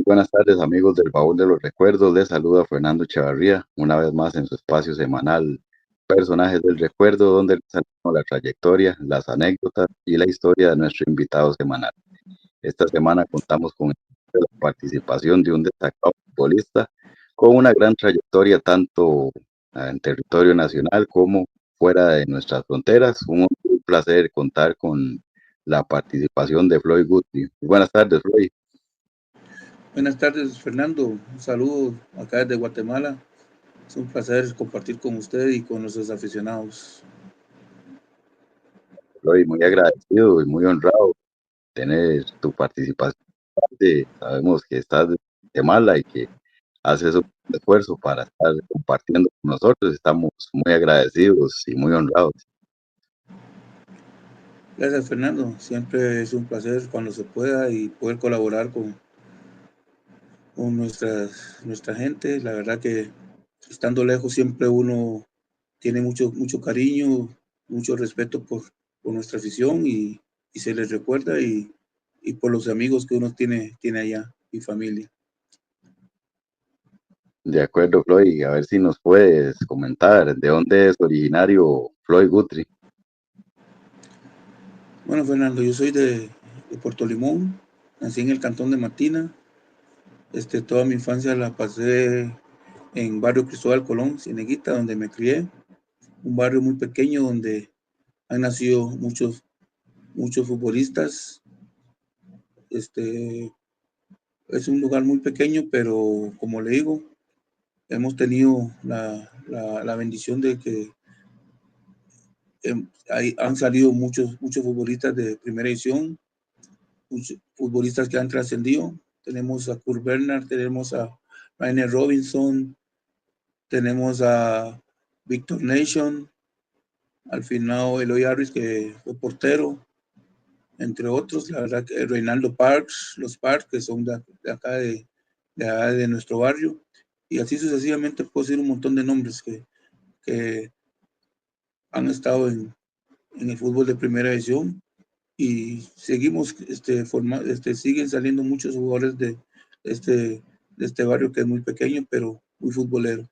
Buenas tardes, amigos del Baúl de los Recuerdos. Les saluda Fernando Echevarría, una vez más en su espacio semanal Personajes del Recuerdo, donde les contamos la trayectoria, las anécdotas y la historia de nuestro invitado semanal. Esta semana contamos con la participación de un destacado futbolista con una gran trayectoria tanto en territorio nacional como fuera de nuestras fronteras. Un placer contar con la participación de Floyd Guthrie. Buenas tardes, Floyd. Buenas tardes, Fernando. Un saludo acá desde Guatemala. Es un placer compartir con usted y con nuestros aficionados. Floyd, muy agradecido y muy honrado tener tu participación. Sabemos que estás de Guatemala y que haces un esfuerzo para estar compartiendo con nosotros. Estamos muy agradecidos y muy honrados. Gracias, Fernando. Siempre es un placer cuando se pueda y poder colaborar con nuestra gente. La verdad que estando lejos siempre uno tiene mucho cariño, mucho respeto por nuestra afición y se les recuerda y por los amigos que uno tiene allá y familia. De acuerdo, Floyd, a ver si nos puedes comentar de dónde es originario Floyd Guthrie. Bueno, Fernando, yo soy de Puerto Limón, nací en el cantón de Matina. Toda mi infancia la pasé en barrio Cristóbal Colón, Cieneguita, donde me crié. Un barrio muy pequeño donde han nacido muchos futbolistas. Este, es un lugar muy pequeño, pero como le digo, hemos tenido la bendición de que han salido muchos futbolistas de primera edición, muchos futbolistas que han trascendido. Tenemos a Kurt Bernard, tenemos a Rainer Robinson, tenemos a Victor Nation, al final Eloy Harris, que fue portero, entre otros. La verdad que Reinaldo Parks, los Parks, que son de acá de nuestro barrio, y así sucesivamente puedo decir un montón de nombres que han estado en el fútbol de primera división y seguimos, siguen saliendo muchos jugadores este, de este barrio que es muy pequeño, pero muy futbolero.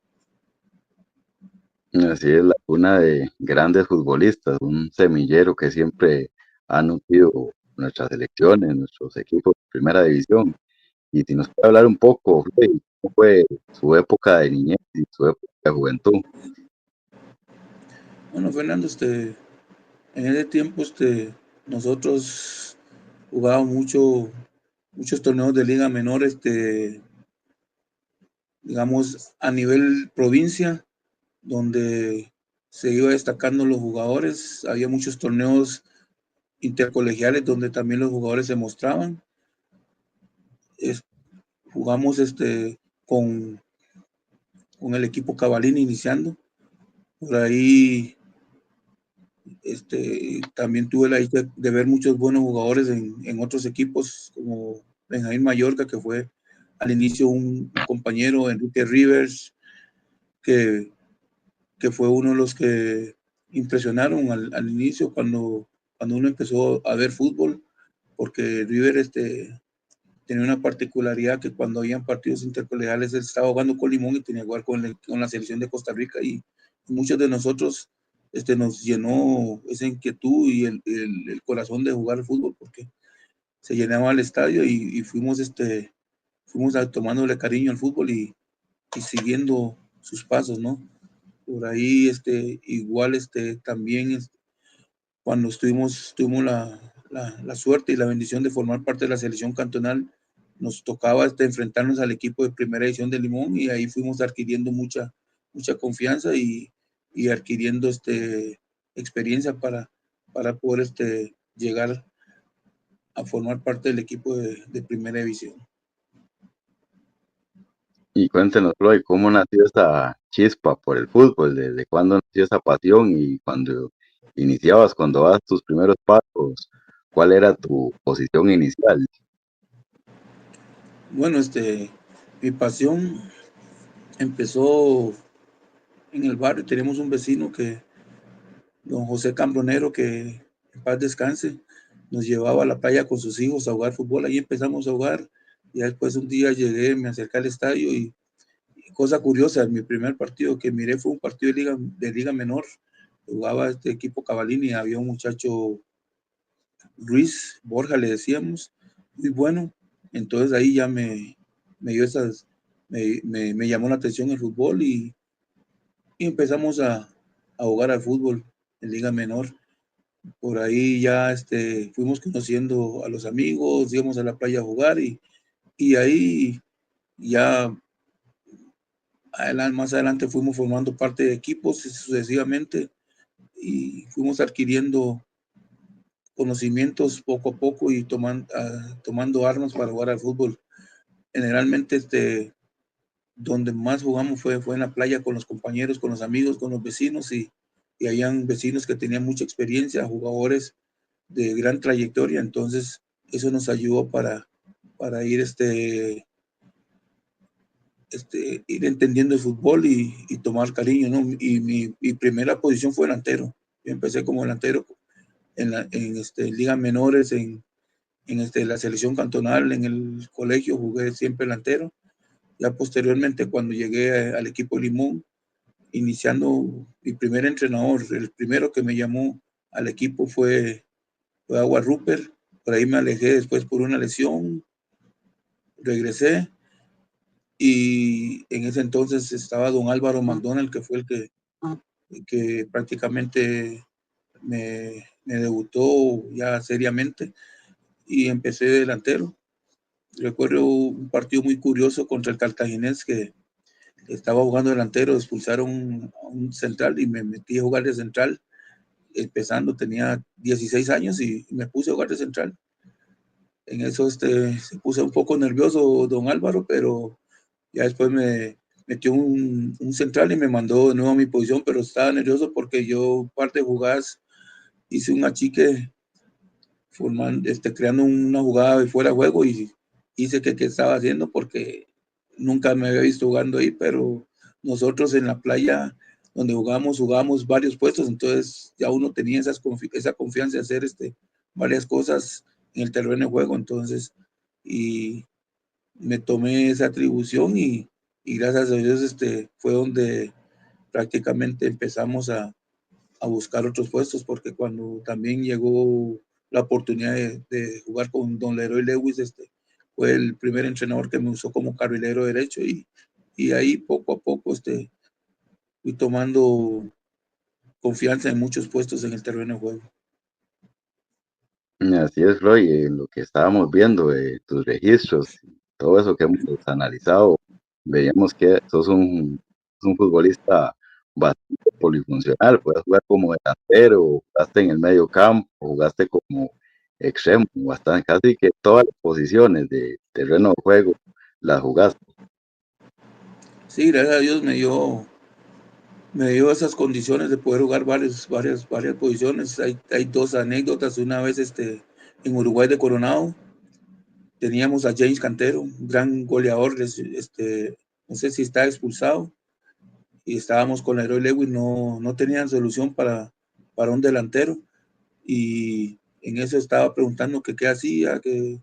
Así es, la cuna de grandes futbolistas, un semillero que siempre ha nutrido nuestras selecciones, nuestros equipos de primera división. Y si nos puede hablar un poco, Floyd, cómo fue su época de niñez y su época de juventud. Bueno, Fernando, en ese tiempo, nosotros jugábamos muchos torneos de liga menor, digamos, a nivel provincia, donde se iba destacando los jugadores. Había muchos torneos intercolegiales donde también los jugadores se mostraban. Es- Jugamos con, con el equipo Cabalín iniciando. Por ahí también tuve la dicha de ver muchos buenos jugadores en otros equipos, como Benjamín Mallorca, que fue al inicio un compañero, Enrique Rivers, que, que fue uno de los que impresionaron al inicio cuando uno empezó a ver fútbol, porque River tenía una particularidad que cuando habían partidos intercolegiales él estaba jugando con Limón y tenía que jugar con la selección de Costa Rica y muchos de nosotros nos llenó esa inquietud y el corazón de jugar al fútbol porque se llenaba el estadio y fuimos tomándole cariño al fútbol y siguiendo sus pasos, ¿no? Por ahí, igual, también, cuando tuvimos la suerte y la bendición de formar parte de la selección cantonal, nos tocaba enfrentarnos al equipo de primera edición de Limón y ahí fuimos adquiriendo mucha confianza y adquiriendo experiencia para poder llegar a formar parte del equipo de primera división. Y cuéntenos, Floyd, ¿cómo nació esa chispa por el fútbol? ¿Desde cuándo nació esa pasión? Y cuando iniciabas, cuando das tus primeros pasos, ¿cuál era tu posición inicial? Bueno, mi pasión empezó en el barrio. Tenemos un vecino don José Cambronero, que en paz descanse, nos llevaba a la playa con sus hijos a jugar fútbol. Ahí empezamos a jugar Y después un día llegué, me acerqué al estadio y cosa curiosa, mi primer partido que miré fue un partido de liga menor. Jugaba este equipo Cavalini, había un muchacho Ruiz Borja, le decíamos, muy bueno. Entonces ahí ya me dio esas, me llamó la atención el fútbol y empezamos a jugar al fútbol en liga menor. Por ahí ya fuimos conociendo a los amigos, íbamos a la playa a jugar y ahí ya más adelante fuimos formando parte de equipos sucesivamente y fuimos adquiriendo conocimientos poco a poco y tomando armas para jugar al fútbol. Generalmente donde más jugamos fue en la playa con los compañeros, con los amigos, con los vecinos y habían vecinos que tenían mucha experiencia, jugadores de gran trayectoria, entonces eso nos ayudó para ir entendiendo el fútbol y tomar cariño, ¿no? Y mi primera posición fue delantero. Yo empecé como delantero en ligas menores, en la selección cantonal, en el colegio jugué siempre delantero. Ya posteriormente, cuando llegué al equipo Limón, iniciando mi primer entrenador, el primero que me llamó al equipo fue Agua Rupert. Por ahí me alejé después por una lesión, regresé y en ese entonces estaba don Álvaro McDonald, que fue el que prácticamente me debutó ya seriamente y empecé delantero. Recuerdo un partido muy curioso contra el Cartaginés que estaba jugando delantero, expulsaron a un central y me metí a jugar de central. Empezando, tenía 16 años y me puse a jugar de central. En eso se puso un poco nervioso don Álvaro, pero ya después me metió un central y me mandó de nuevo a mi posición, pero estaba nervioso porque yo un par de jugadas hice un achique creando una jugada de fuera de juego y hice que estaba haciendo porque nunca me había visto jugando ahí, pero nosotros en la playa donde jugamos varios puestos, entonces ya uno tenía esa confianza de hacer varias cosas en el terreno de juego, entonces, y me tomé esa atribución y gracias a Dios fue donde prácticamente empezamos a buscar otros puestos, porque cuando también llegó la oportunidad de jugar con don Leroy Lewis, fue el primer entrenador que me usó como carrilero derecho y ahí poco a poco fui tomando confianza en muchos puestos en el terreno de juego. Así es, Roy, lo que estábamos viendo, tus registros, todo eso que hemos analizado, veíamos que sos un futbolista bastante polifuncional, puedes jugar como delantero, jugaste en el medio campo, jugaste como extremo, bastante, casi que todas las posiciones de terreno de juego las jugaste. Sí, gracias a Dios me dio esas condiciones de poder jugar varias posiciones. Hay dos anécdotas. Una vez en Uruguay de Coronado teníamos a James Cantero, un gran goleador, no sé si está expulsado, y estábamos con Leroy Lewis, no tenían solución para un delantero, y en eso estaba preguntando que qué hacía, que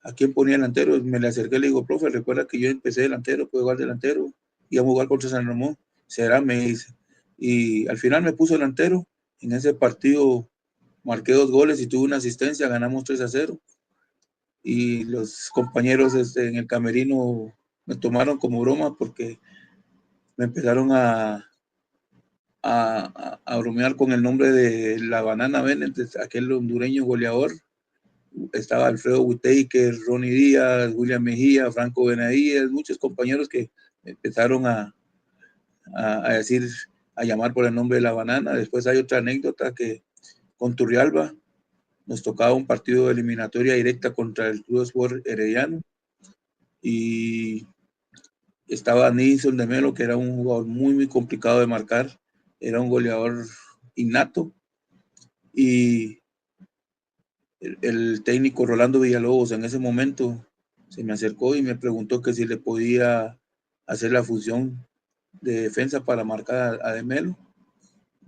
a quién ponía delantero. Me le acerqué y le digo, profe, recuerda que yo empecé delantero, puedo jugar delantero, íbamos a jugar contra San Ramón, será, me dice. Y al final me puso delantero. En ese partido marqué 2 goles y tuve una asistencia, ganamos 3-0. Y los compañeros en el camerino me tomaron como broma porque me empezaron a bromear con el nombre de la Banana Bennett, aquel hondureño goleador. Estaba Alfredo Whitaker, Ronnie Díaz, William Mejía, Franco Benavides, muchos compañeros que empezaron a decir, a llamar por el nombre de la Banana. Después hay otra anécdota que con Turrialba nos tocaba un partido de eliminatoria directa contra el Club Sport Herediano y estaba Nilson de Melo, que era un jugador muy complicado de marcar, era un goleador innato, y el técnico Rolando Villalobos en ese momento se me acercó y me preguntó que si le podía hacer la función de defensa para marcar a De Melo.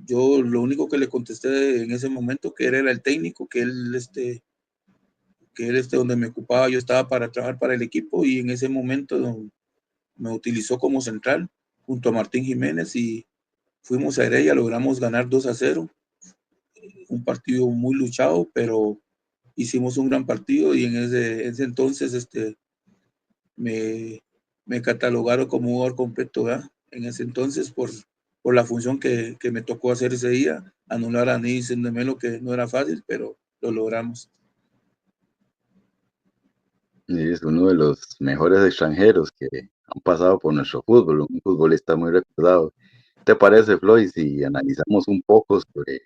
Yo lo único que le contesté en ese momento que él era el técnico, que él que era donde me ocupaba, yo estaba para trabajar para el equipo y en ese momento me utilizó como central junto a Martín Jiménez y fuimos a Heredia, logramos ganar 2-0, un partido muy luchado, pero hicimos un gran partido y en ese entonces me, me catalogaron como jugador completo, ¿verdad? En ese entonces por la función que me tocó hacer ese día, anular a Nielsen de Melo, que no era fácil, pero lo logramos. Y es uno de los mejores extranjeros que han pasado por nuestro fútbol, un futbolista muy recordado. ¿Te parece, Floyd, si analizamos un poco sobre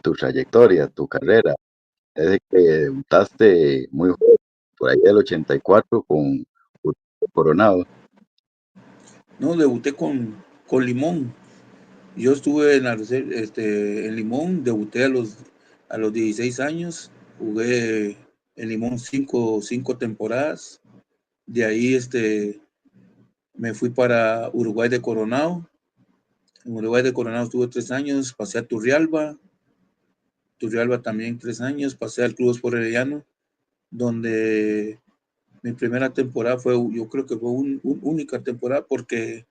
tu trayectoria, tu carrera? Desde que debutaste muy joven, por ahí del 84 con Coronado. No, debuté con Limón. Yo estuve en Limón, debuté a los 16 años, jugué en Limón cinco temporadas. De ahí me fui para Uruguay de Coronado. En Uruguay de Coronado estuve 3 años, pasé a Turrialba también 3 años, pasé al Club Sport Herediano, donde mi primera temporada yo creo que fue una única temporada porque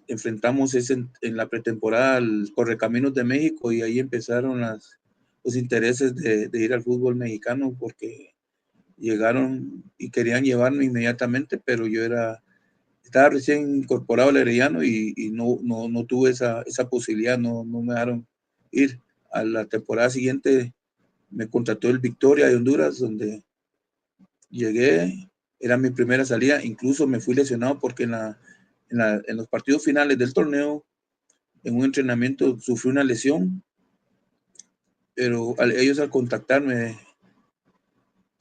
enfrentamos en la pretemporada al Correcaminos de México y ahí empezaron los intereses de ir al fútbol mexicano porque llegaron y querían llevarme inmediatamente, pero estaba recién incorporado al Herediano y no tuve esa posibilidad, no me dejaron ir. A la temporada siguiente me contrató el Victoria de Honduras, donde llegué, era mi primera salida, incluso me fui lesionado porque en los partidos finales del torneo, en un entrenamiento, sufrí una lesión, pero ellos al contactarme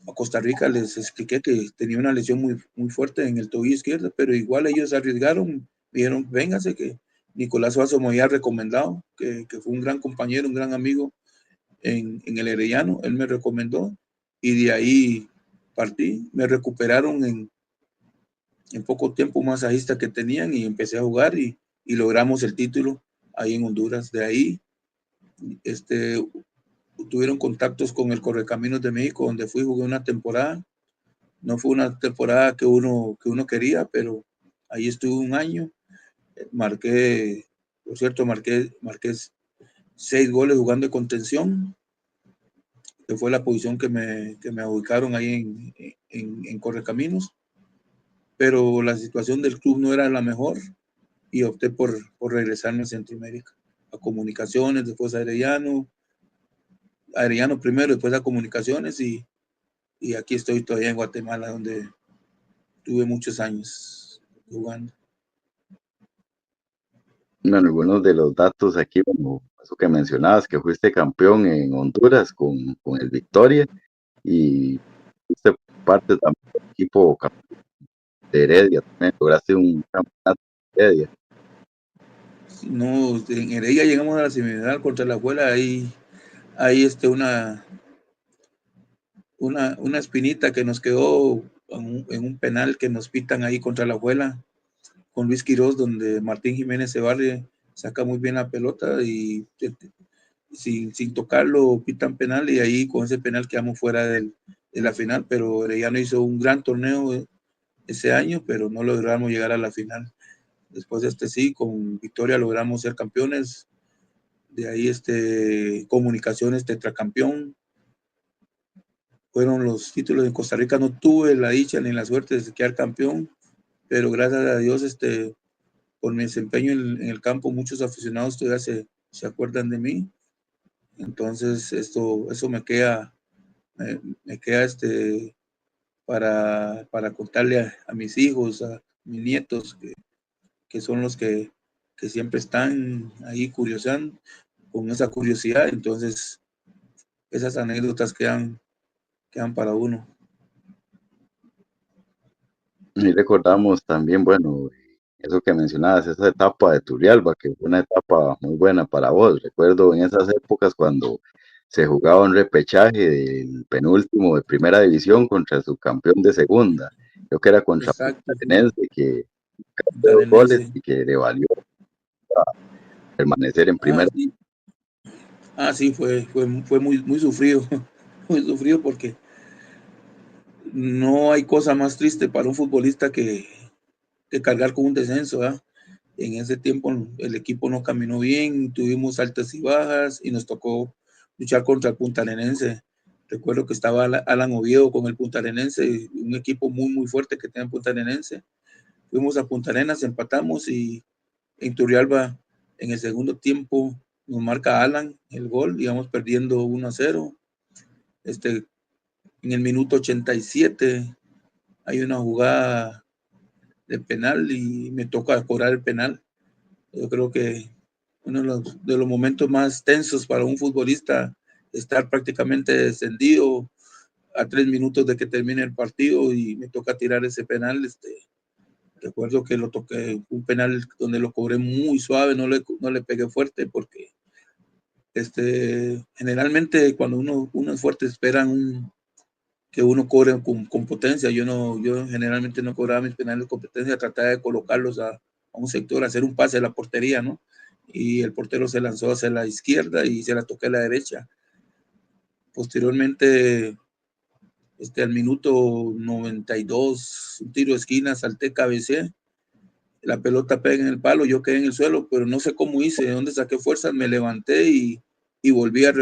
a Costa Rica les expliqué que tenía una lesión muy fuerte en el tobillo izquierdo, pero igual ellos arriesgaron, me dijeron, véngase, que Nicolás Suazo me había recomendado, que fue un gran compañero, un gran amigo en el Herediano, él me recomendó y de ahí partí, me recuperaron en poco tiempo un masajista que tenían y empecé a jugar y logramos el título ahí en Honduras. De ahí tuvieron contactos con el Correcaminos de México, donde fui, jugué una temporada. No fue una temporada que uno quería, pero ahí estuve un año. Por cierto, marqué 6 goles jugando de contención, que fue la posición que me ubicaron ahí en Correcaminos. Pero la situación del club no era la mejor y opté por regresarme a Centroamérica, a Comunicaciones, después a Arellano primero, después a Comunicaciones y aquí estoy todavía en Guatemala, donde tuve muchos años jugando. Bueno, algunos de los datos aquí, como eso que mencionabas, que fuiste campeón en Honduras con el Victoria y fuiste parte también del equipo de Heredia, también lograste un campeonato de Heredia. No, en Heredia llegamos a la semifinal contra la Juela, hay una espinita que nos quedó en un penal que nos pitan ahí contra la Juela con Luis Quirós, donde Martín Jiménez se barre, saca muy bien la pelota y sin tocarlo pitan penal y ahí con ese penal quedamos fuera de la final, pero Herediano hizo un gran torneo ese año, pero no logramos llegar a la final. Después sí, con Victoria logramos ser campeones, de ahí Comunicaciones tetracampeón, fueron los títulos en Costa Rica, no tuve la dicha ni la suerte de quedar campeón, pero gracias a Dios por mi desempeño en el campo, muchos aficionados todavía se acuerdan de mí. Entonces, eso me queda para contarle a mis hijos, a mis nietos, que son los que siempre están ahí curiosando, con esa curiosidad. Entonces, esas anécdotas quedan para uno. Y recordamos también, bueno, eso que mencionabas, esa etapa de Turrialba, que fue una etapa muy buena para vos. Recuerdo en esas épocas cuando se jugaba un repechaje del penúltimo de primera división contra el subcampeón de segunda. Creo que era contra Exacto, Patenense, que de 2 goles Danense. y que le valió permanecer en Ah, primera. sí, sí, fue muy sufrido. muy sufrido porque no hay cosa más triste para un futbolista que cargar con un descenso, ¿verdad? En ese tiempo el equipo no caminó bien, tuvimos altas y bajas y nos tocó luchar contra el Puntarenense. Recuerdo que estaba Alan Oviedo con el Puntarenense, un equipo muy fuerte que tenía Puntarenense. Fuimos a Punta Arenas, empatamos y en Turrialba en el segundo tiempo nos marca Alan el gol, íbamos perdiendo 1-0. En el minuto 87 hay una jugada de penal y me toca cobrar el penal. Yo creo que uno de los momentos más tensos para un futbolista, estar prácticamente descendido a 3 minutos de que termine el partido y me toca tirar ese penal. Recuerdo que lo toqué, un penal donde lo cobré muy suave, no le pegué fuerte porque generalmente cuando uno es fuerte esperan que uno cobre con potencia. Yo generalmente no cobraba mis penales con potencia, trataba de colocarlos a un sector, hacer un pase a la portería, ¿no? Y el portero se lanzó hacia la izquierda y se la toqué a la derecha. Posteriormente, al minuto 92, un tiro de esquina, salté, cabecé, la pelota pega en el palo, yo quedé en el suelo, pero no sé cómo hice, de dónde saqué fuerzas, me levanté y volví a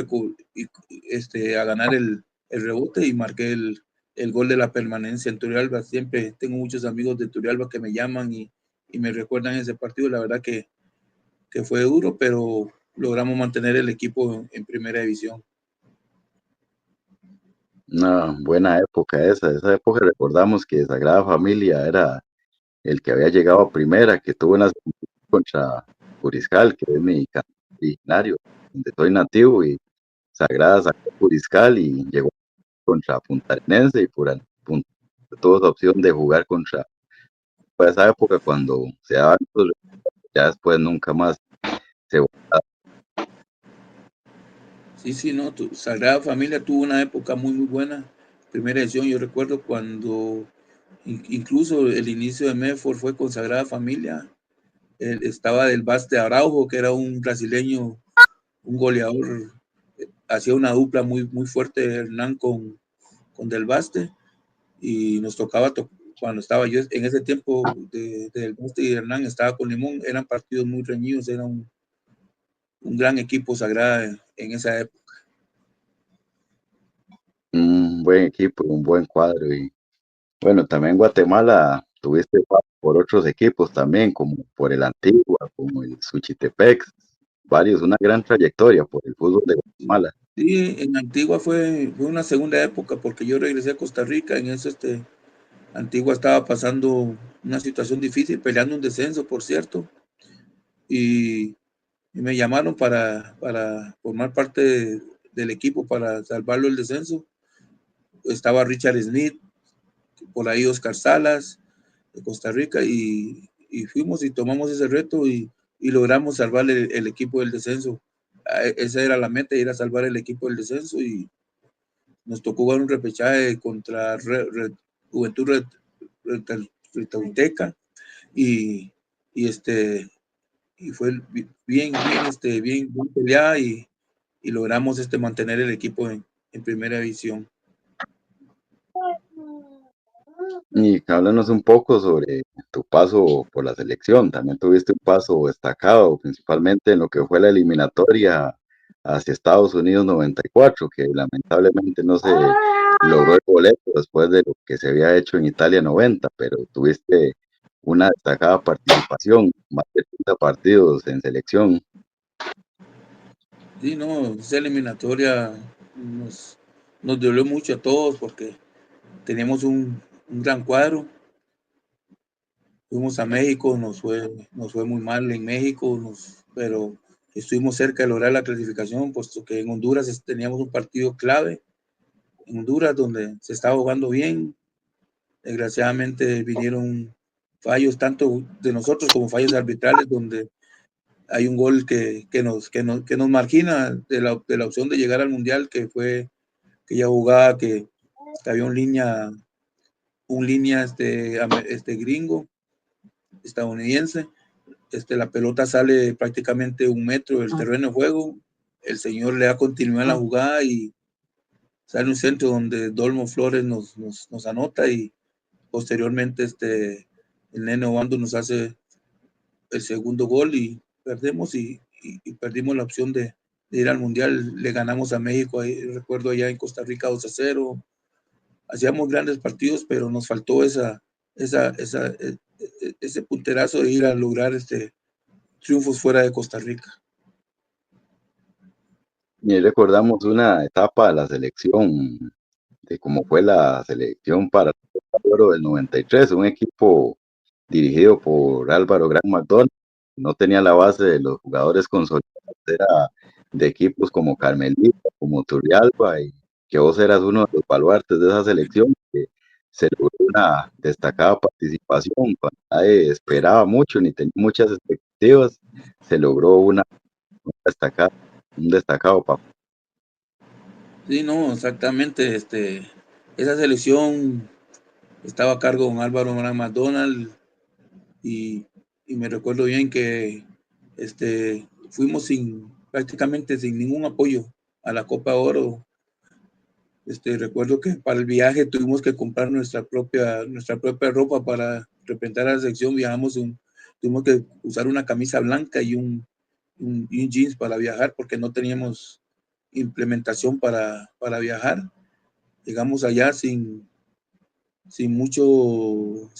ganar el rebote y marqué el gol de la permanencia en Turrialba. Siempre tengo muchos amigos de Turrialba que me llaman y me recuerdan ese partido. La verdad que fue duro, pero logramos mantener el equipo en primera división. Una buena época esa época recordamos que Sagrada Familia era el que había llegado a primera, que tuvo una semifinal contra Puriscal, que es mi canto originario, donde soy nativo, y Sagrada sacó Puriscal y llegó contra Puntarenense y Punta tuvo esa opción de jugar contra, fue esa época cuando se daban los, ya después nunca más se volvió. Sí, no, Sagrada Familia tuvo una época muy buena. Primera edición, yo recuerdo cuando incluso el inicio de Medford fue con Sagrada Familia. Estaba Del Baste Araujo, que era un brasileño, un goleador, hacía una dupla muy fuerte, Hernán con Del Baste, y nos tocaba, cuando estaba yo en ese tiempo de Del Baste y Hernán, estaba con Limón, eran partidos muy reñidos, era un gran equipo Sagrada en esa época. Un buen equipo, un buen cuadro. Y bueno, también en Guatemala tuviste paso por otros equipos también, como por el Antigua, como el Suchitepex, varios, una gran trayectoria por el fútbol de Guatemala. Sí, en Antigua fue una segunda época, porque yo regresé a Costa Rica, en eso Antigua estaba pasando una situación difícil, peleando un descenso, por cierto, y, y me llamaron para formar parte del equipo para salvarlo el descenso. Estaba Richard Smith, por ahí Oscar Salas, de Costa Rica, y fuimos y tomamos ese reto y logramos salvar el equipo del descenso. Esa era la meta, ir a salvar el equipo del descenso, y nos tocó jugar un repechaje contra Juventud Retauteca y, y y fue bien peleada y logramos mantener el equipo en primera división. Y háblanos un poco sobre tu paso por la selección. También tuviste un paso destacado, principalmente en lo que fue la eliminatoria hacia Estados Unidos 94, que lamentablemente no se logró el boleto después de lo que se había hecho en Italia 90, pero tuviste una destacada participación, más de 30 partidos en selección. Sí, no, esa eliminatoria nos dolió mucho a todos porque teníamos un gran cuadro. Fuimos a México, nos fue muy mal en México, pero estuvimos cerca de lograr la clasificación, puesto que en Honduras teníamos un partido clave, en Honduras donde se estaba jugando bien. Desgraciadamente vinieron fallos tanto de nosotros como fallos arbitrales, donde hay un gol que nos margina de la opción de llegar al Mundial, que fue que ya jugaba, que había un línea gringo, estadounidense. La pelota sale prácticamente 1 metro del terreno de juego, el señor le da continuidad a la jugada sale un centro donde Dolmo Flores nos anota y posteriormente el Nene Obando nos hace el segundo gol y perdemos y perdimos la opción de ir al Mundial. Le ganamos a México, ahí, recuerdo allá en Costa Rica 2-0. Hacíamos grandes partidos, pero nos faltó ese punterazo de ir a lograr triunfos fuera de Costa Rica. Y recordamos una etapa de la selección, de cómo fue la selección para el Copa de Oro del 93, un equipo dirigido por Álvaro Gran McDonald. No tenía la base de los jugadores consolidados, era de equipos como Carmelita, como Turrialba, y que vos eras uno de los baluartes de esa selección, que se logró una destacada participación, cuando nadie esperaba mucho ni tenía muchas expectativas, se logró destacada, un destacado papel. Sí, no, exactamente. Esa selección estaba a cargo con Álvaro Gran McDonald y me recuerdo bien que fuimos prácticamente sin ningún apoyo a la Copa Oro. Recuerdo que para el viaje tuvimos que comprar nuestra propia ropa para representar a la selección. Tuvimos que usar una camisa blanca y un jeans para viajar porque no teníamos implementación para viajar. Llegamos allá sin mucho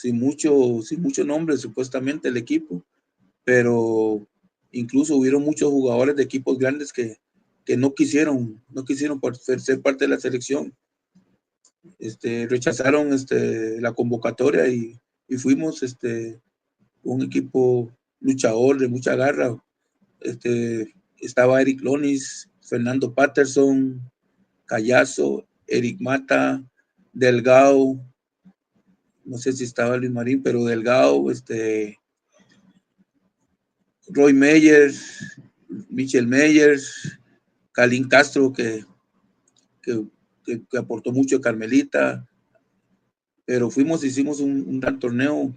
nombre supuestamente el equipo, pero incluso hubieron muchos jugadores de equipos grandes que no quisieron ser parte de la selección. Rechazaron la convocatoria y fuimos un equipo luchador de mucha garra. Estaba Eric Lonis, Fernando Patterson, Callazo, Eric Mata, Delgado, no sé si estaba Luis Marín, pero Delgado, Roy Meyers, Michel Meyers, Calín Castro, que, que aportó mucho a Carmelita, pero hicimos un gran torneo.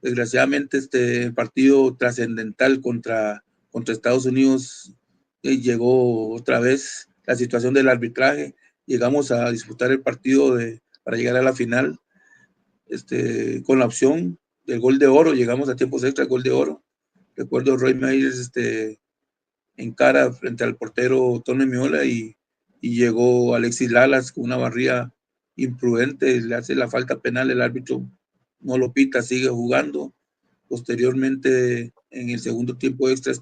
Desgraciadamente, el partido trascendental contra Estados Unidos llegó otra vez la situación del arbitraje. Llegamos a disputar el partido para llegar a la final con la opción del gol de oro. Llegamos a tiempos extra, gol de oro. Recuerdo Roy Meyers en cara frente al portero Tony Miola y llegó Alexis Lalas con una barría imprudente, le hace la falta penal, el árbitro no lo pita, sigue jugando. Posteriormente, en el segundo tiempo extra,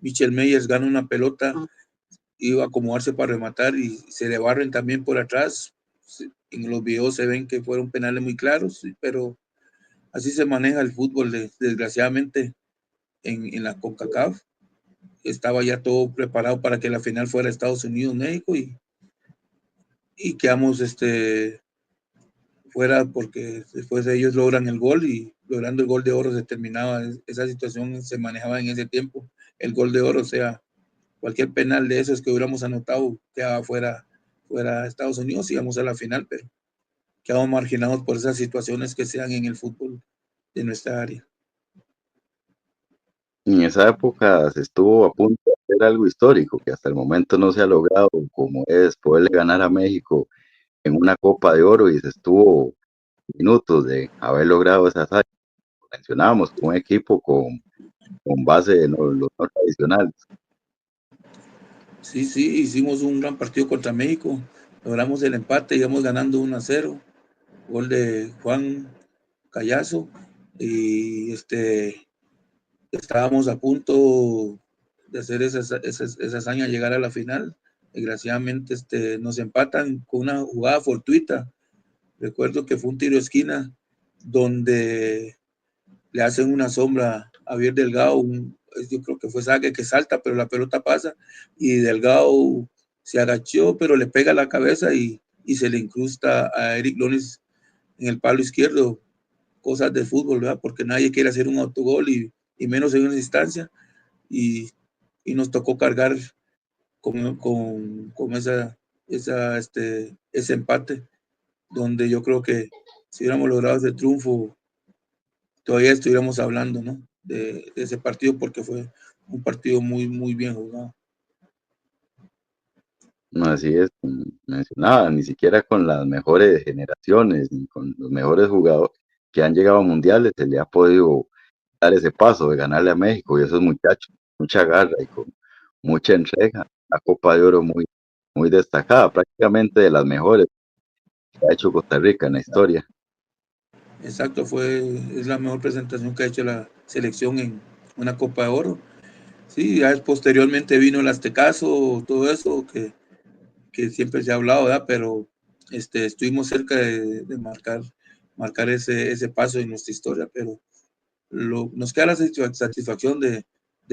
Michel Meyers gana una pelota, iba a acomodarse para rematar y se le barren también por atrás. En los videos se ven que fueron penales muy claros, pero así se maneja el fútbol, desgraciadamente, en la CONCACAF. Estaba ya todo preparado para que la final fuera Estados Unidos-México y quedamos fuera porque después ellos logran el gol y logrando el gol de oro se terminaba esa situación, se manejaba en ese tiempo el gol de oro, o sea, cualquier penal de esos que hubiéramos anotado quedaba fuera Estados Unidos, íbamos a la final, pero quedamos marginados por esas situaciones que se dan en el fútbol de nuestra área. En esa época se estuvo a punto de hacer algo histórico que hasta el momento no se ha logrado, como es poderle ganar a México en una Copa de Oro, y se estuvo minutos de haber logrado esa hazaña. Mencionábamos un equipo con base en los no tradicionales. Sí, hicimos un gran partido contra México, logramos el empate, íbamos ganando 1-0, gol de Juan Callazo y estábamos a punto de hacer esa hazaña, llegar a la final. Desgraciadamente nos empatan con una jugada fortuita. Recuerdo que fue un tiro de esquina donde le hacen una sombra a Javier Delgado, yo creo que fue saque que salta, pero la pelota pasa y Delgado se agachó, pero le pega la cabeza y se le incrusta a Eric Lonis en el palo izquierdo. Cosas de fútbol, ¿verdad? Porque nadie quiere hacer un autogol y menos en una instancia. Y, y nos tocó cargar con ese empate, donde yo creo que si hubiéramos logrado ese triunfo, todavía estuviéramos hablando, ¿no? De ese partido porque fue un partido muy, muy bien jugado. No, así es, como mencionaba, ni siquiera con las mejores generaciones, ni con los mejores jugadores que han llegado a mundiales, se le ha podido dar ese paso de ganarle a México y esos muchachos, mucha garra y con mucha entrega, la Copa de Oro muy, muy destacada, prácticamente de las mejores que ha hecho Costa Rica en la historia. Exacto, es la mejor presentación que ha hecho la selección en una Copa de Oro. Sí, ya posteriormente vino el Aztecaso, todo eso que siempre se ha hablado, ¿verdad? Pero estuvimos cerca de marcar ese paso en nuestra historia, pero nos queda la satisfacción de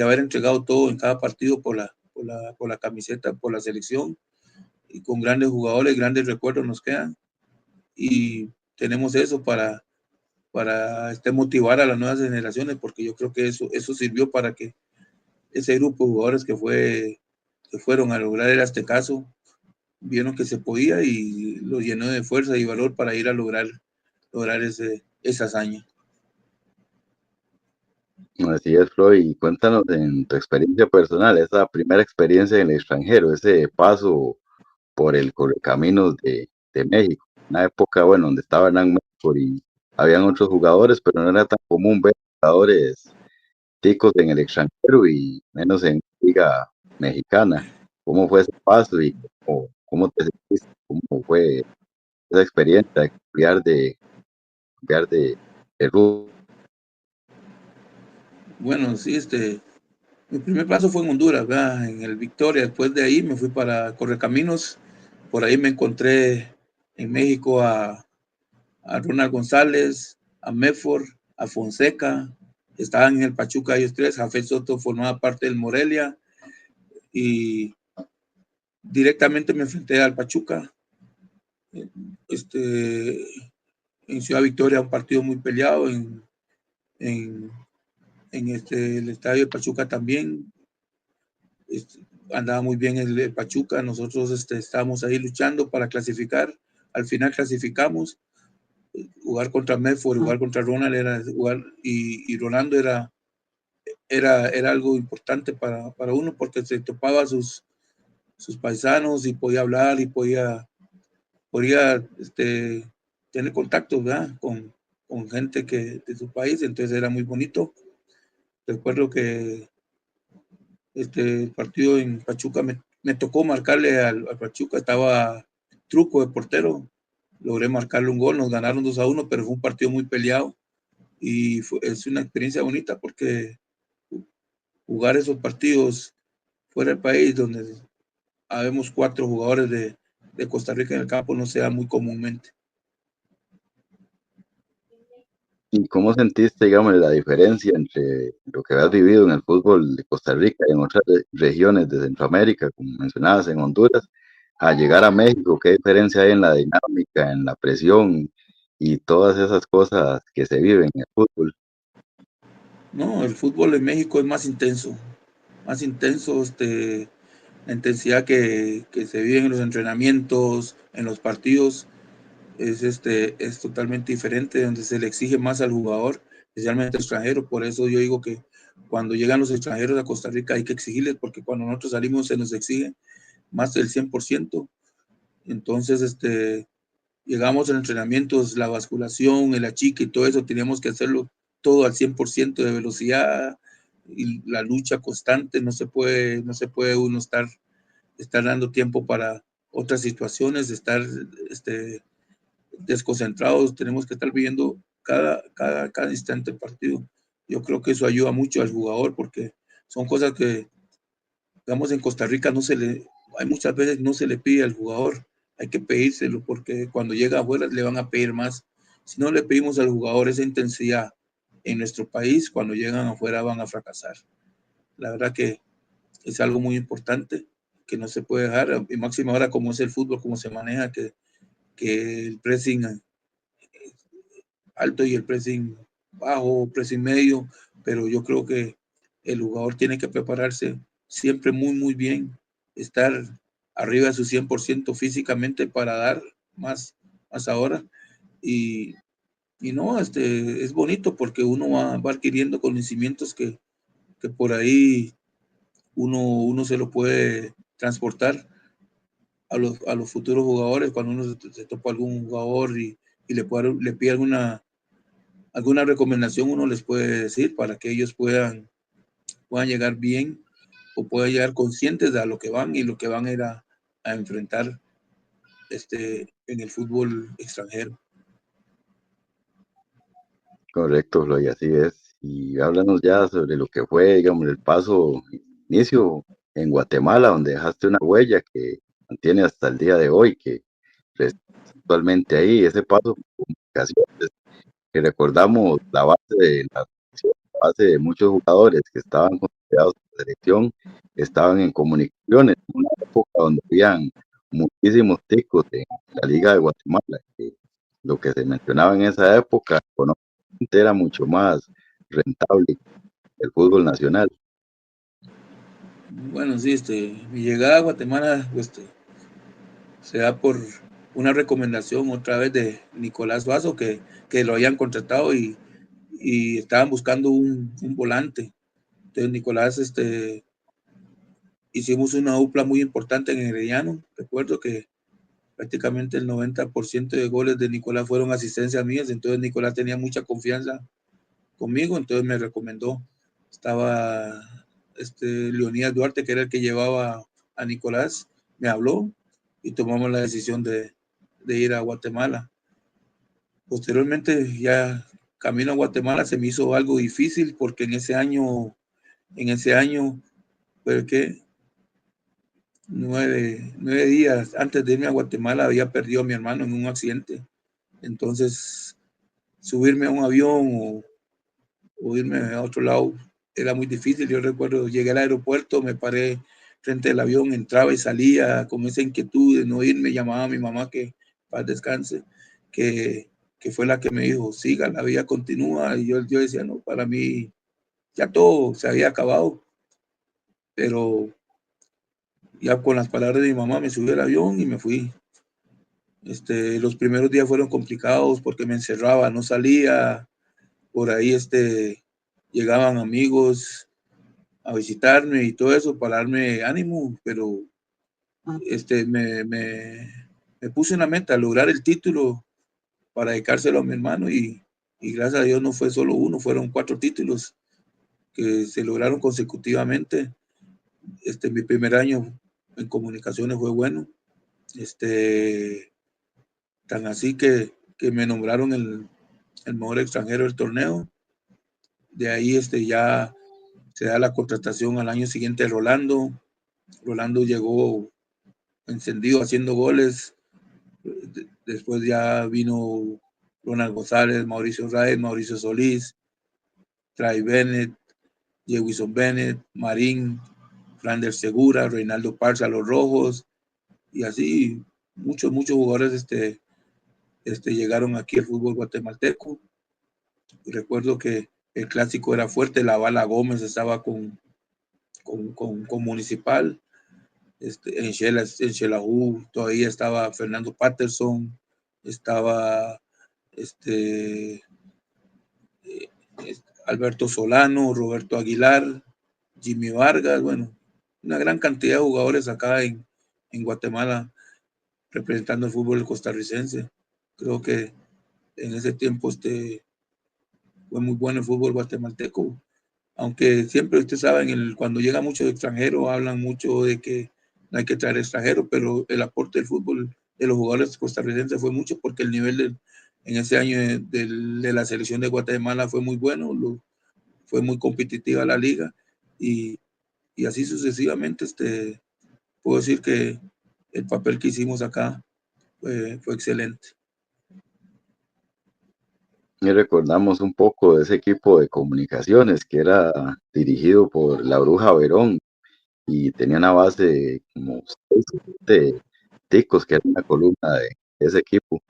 haber entregado todo en cada partido por la camiseta, por la selección, y con grandes jugadores, grandes recuerdos nos quedan, y tenemos eso para motivar a las nuevas generaciones, porque yo creo que eso sirvió para que ese grupo de jugadores que fueron a lograr el Aztecaso vieron que se podía y lo llenó de fuerza y valor para ir a lograr esa hazaña. Así es, Floyd, y cuéntanos en tu experiencia personal, esa primera experiencia en el extranjero, ese paso por el Correcaminos de México, una época, bueno, donde estaba Hernán México y habían otros jugadores, pero no era tan común ver jugadores ticos en el extranjero y menos en liga mexicana. ¿Cómo fue ese paso y cómo te sentiste? ¿Cómo fue esa experiencia de cambiar de rumbo? Bueno, sí, mi primer paso fue en Honduras, ¿verdad? En el Victoria. Después de ahí me fui para Correcaminos. Por ahí me encontré en México a Ronald González, a Mefor, a Fonseca. Estaban en el Pachuca ellos tres. Jafet Soto formaba parte del Morelia y directamente me enfrenté al Pachuca. Este, en Ciudad Victoria, un partido muy peleado. En, el estadio de Pachuca también. Este, andaba muy bien el Pachuca, nosotros estábamos ahí luchando para clasificar, al final clasificamos, jugar contra Medford, jugar contra Ronald era jugar, y Ronaldo era algo importante para uno porque se topaba a sus paisanos y podía hablar y podía tener contactos, ¿verdad? Con gente de su país, entonces era muy bonito. Recuerdo que el partido en Pachuca me tocó marcarle al Pachuca, estaba Truco de portero, logré marcarle un gol, nos ganaron 2-1, pero fue un partido muy peleado y es una experiencia bonita porque jugar esos partidos fuera del país donde habemos 4 jugadores de Costa Rica en el campo no se da muy comúnmente. ¿Y cómo sentiste, digamos, la diferencia entre lo que has vivido en el fútbol de Costa Rica y en otras regiones de Centroamérica, como mencionabas en Honduras, a llegar a México? ¿Qué diferencia hay en la dinámica, en la presión y todas esas cosas que se viven en el fútbol? No, el fútbol en México es más intenso, la intensidad que se vive en los entrenamientos, en los partidos, es totalmente diferente, donde se le exige más al jugador, especialmente al extranjero. Por eso yo digo que cuando llegan los extranjeros a Costa Rica hay que exigirles, porque cuando nosotros salimos se nos exige más del 100%. Entonces, llegamos a entrenamientos, la basculación, el achique y todo eso, teníamos que hacerlo todo al 100% de velocidad y la lucha constante. No se puede uno estar dando tiempo para otras situaciones, estar desconcentrados, tenemos que estar viviendo cada instante del partido. Yo creo que eso ayuda mucho al jugador porque son cosas que, digamos, en Costa Rica hay muchas veces no se le pide al jugador, hay que pedírselo porque cuando llega afuera le van a pedir más. Si no le pedimos al jugador esa intensidad en nuestro país, cuando llegan afuera van a fracasar. La verdad que es algo muy importante que no se puede dejar, y máximo ahora como es el fútbol, como se maneja, que el pressing alto y el pressing bajo, pressing medio, pero yo creo que el jugador tiene que prepararse siempre muy, muy bien, estar arriba de su 100% físicamente para dar más ahora. Y, y no, es bonito porque uno va adquiriendo conocimientos que por ahí uno se lo puede transportar a los futuros jugadores, cuando uno se topa algún jugador y le pide alguna recomendación, uno les puede decir para que ellos puedan llegar bien o puedan llegar conscientes de a lo que van, y lo que van a ir a enfrentar en el fútbol extranjero. Correcto, Floyd, así es. Y háblanos ya sobre lo que fue, digamos, el paso, inicio en Guatemala, donde dejaste una huella que mantiene hasta el día de hoy, que reside actualmente ahí, ese paso por comunicaciones, que recordamos la base de la selección, la base de muchos jugadores que estaban considerados en la selección, estaban en comunicaciones, en una época donde habían muchísimos ticos en la Liga de Guatemala, que lo que se mencionaba en esa época económicamente era mucho más rentable que el fútbol nacional. Bueno, sí, mi llegada a Guatemala se da por una recomendación otra vez de Nicolás Vaso, que lo habían contratado y estaban buscando un volante. Entonces Nicolás, hicimos una dupla muy importante en Herediano. Recuerdo que prácticamente el 90% de goles de Nicolás fueron asistencias mías, entonces Nicolás tenía mucha confianza conmigo, entonces me recomendó. Estaba Leonidas Duarte, que era el que llevaba a Nicolás, me habló y tomamos la decisión de ir a Guatemala. Posteriormente, ya camino a Guatemala se me hizo algo difícil porque en ese año, fue que 9 días antes de irme a Guatemala había perdido a mi hermano en un accidente. Entonces, subirme a un avión o irme a otro lado era muy difícil. Yo recuerdo, llegué al aeropuerto, me paré frente al avión, entraba y salía con esa inquietud de no irme, llamaba a mi mamá, que paz descanse, que, que fue la que me dijo, siga, la vida continúa, y yo decía, no, para mí ya todo se había acabado, pero ya con las palabras de mi mamá me subí al avión y me fui. Los primeros días fueron complicados porque me encerraba, no salía, por ahí llegaban amigos a visitarme y todo eso para darme ánimo, pero me puse una meta, lograr el título para dedicárselo a mi hermano, y gracias a Dios no fue solo uno, fueron 4 títulos que se lograron consecutivamente. Mi primer año en comunicaciones fue bueno, tan así que me nombraron el mejor extranjero del torneo. De ahí ya se da la contratación al año siguiente de Rolando. Rolando llegó encendido haciendo goles. Después ya vino Ronald González, Mauricio Raez, Mauricio Solís, Trai Bennett, Jewison Bennett, Marín, Flanders Segura, Reinaldo Parza, Los Rojos, y así muchos jugadores llegaron aquí al fútbol guatemalteco. Recuerdo que el clásico era fuerte, la Bala Gómez estaba con Municipal, en Xelajú todavía estaba Fernando Patterson, estaba Alberto Solano, Roberto Aguilar, Jimmy Vargas, bueno, una gran cantidad de jugadores acá en Guatemala representando el fútbol costarricense. Creo que en ese tiempo fue muy bueno el fútbol guatemalteco, aunque siempre usted sabe, cuando llega mucho extranjero hablan mucho de que no hay que traer extranjeros, pero el aporte del fútbol de los jugadores costarricenses fue mucho, porque el nivel en ese año de la selección de Guatemala fue muy bueno, fue muy competitiva la liga, y, y así sucesivamente. Puedo decir que el papel que hicimos acá fue excelente. Y recordamos un poco de ese equipo de comunicaciones que era dirigido por la Bruja Verón y tenía una base de como 6 ticos que era una columna de ese equipo.